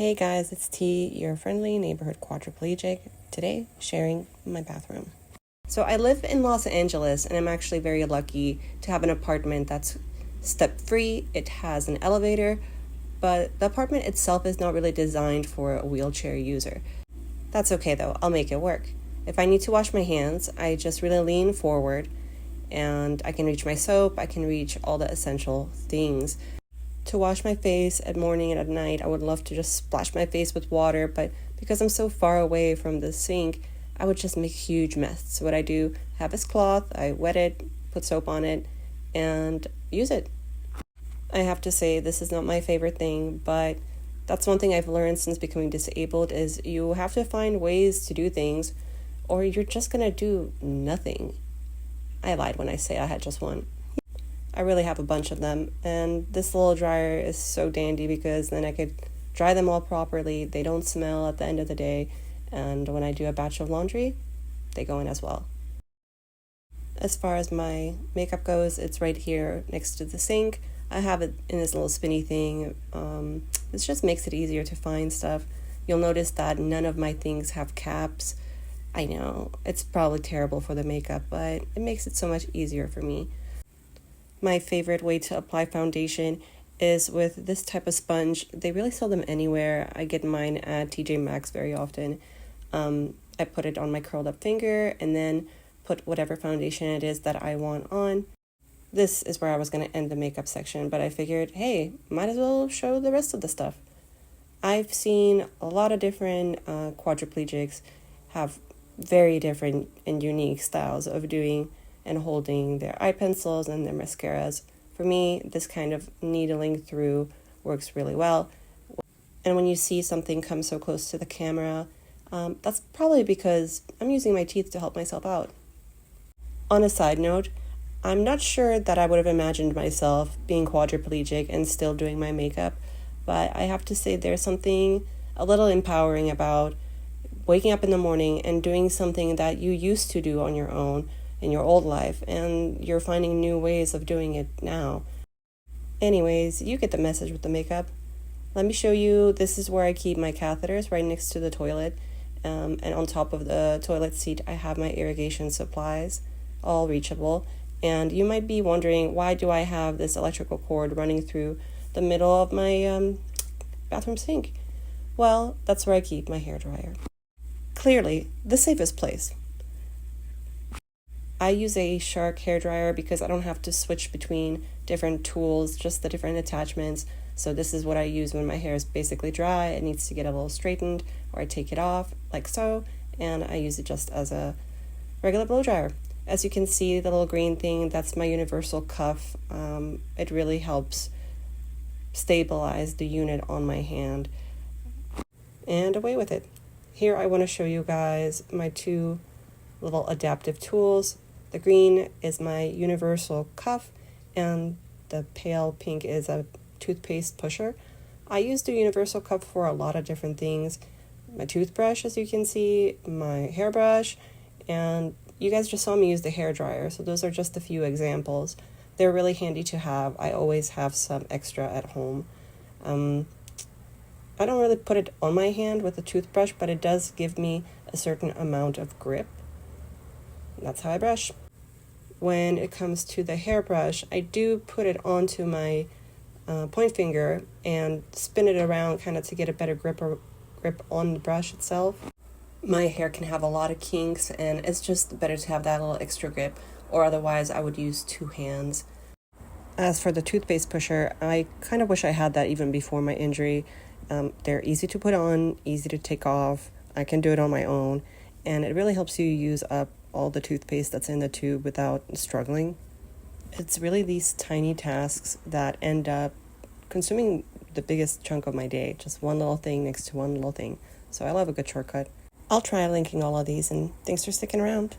Hey guys, it's T, your friendly neighborhood quadriplegic, today sharing my bathroom. So I live in Los Angeles and I'm actually very lucky to have an apartment that's step-free. It has an elevator, but the apartment itself is not really designed for a wheelchair user. That's okay though, I'll make it work. If I need to wash my hands, I just really lean forward and I can reach my soap, I can reach all the essential things. To wash my face at morning and at night, I would love to just splash my face with water, but because I'm so far away from the sink, I would just make a huge mess. So what I do, have this cloth, I wet it, put soap on it, and use it. I have to say, this is not my favorite thing, but that's one thing I've learned since becoming disabled is you have to find ways to do things, or you're just gonna do nothing. I lied when I say I had just one. I really have a bunch of them, and this little dryer is so dandy because then I could dry them all properly. They don't smell at the end of the day, and when I do a batch of laundry, they go in as well. As far as my makeup goes, it's right here next to the sink. I have it in this little spinny thing. This just makes it easier to find stuff. You'll notice that none of my things have caps. I know, it's probably terrible for the makeup, but it makes it so much easier for me. My favorite way to apply foundation is with this type of sponge. They really sell them anywhere. I get mine at TJ Maxx very often. I put it on my curled up finger and then put whatever foundation it is that I want on. This is where I was going to end the makeup section, but I figured, hey, might as well show the rest of the stuff. I've seen a lot of different quadriplegics have very different and unique styles of doing and holding their eye pencils and their mascaras. For me, this kind of needling through works really well. And when you see something come so close to the camera, that's probably because I'm using my teeth to help myself out. On a side note, I'm not sure that I would have imagined myself being quadriplegic and still doing my makeup, but I have to say there's something a little empowering about waking up in the morning and doing something that you used to do on your own in your old life, and you're finding new ways of doing it now. Anyways, you get the message with the makeup. Let me show you, this is where I keep my catheters, right next to the toilet, and on top of the toilet seat I have my irrigation supplies, all reachable. And you might be wondering, why do I have this electrical cord running through the middle of my bathroom sink? Well, that's where I keep my hairdryer. Clearly, the safest place. I use a Shark hairdryer because I don't have to switch between different tools, just the different attachments. So this is what I use when my hair is basically dry, it needs to get a little straightened, or I take it off like so, and I use it just as a regular blow dryer. As you can see, the little green thing, that's my universal cuff. It really helps stabilize the unit on my hand. And away with it. Here I want to show you guys my two little adaptive tools. The green is my universal cuff, and the pale pink is a toothpaste pusher. I use the universal cuff for a lot of different things. My toothbrush, as you can see, my hairbrush, and you guys just saw me use the hairdryer, so those are just a few examples. They're really handy to have. I always have some extra at home. I don't really put it on my hand with the toothbrush, but it does give me a certain amount of grip. That's how I brush. When it comes to the hairbrush, I do put it onto my point finger and spin it around kind of to get a better grip on the brush itself. My hair can have a lot of kinks, and it's just better to have that little extra grip, or otherwise I would use two hands. As for the toothpaste pusher, I kind of wish I had that even before my injury. They're easy to put on, easy to take off. I can do it on my own, and it really helps you use up all the toothpaste that's in the tube without struggling. It's really these tiny tasks that end up consuming the biggest chunk of my day, just one little thing next to one little thing. So I love a good shortcut. I'll try linking all of these, and thanks for sticking around.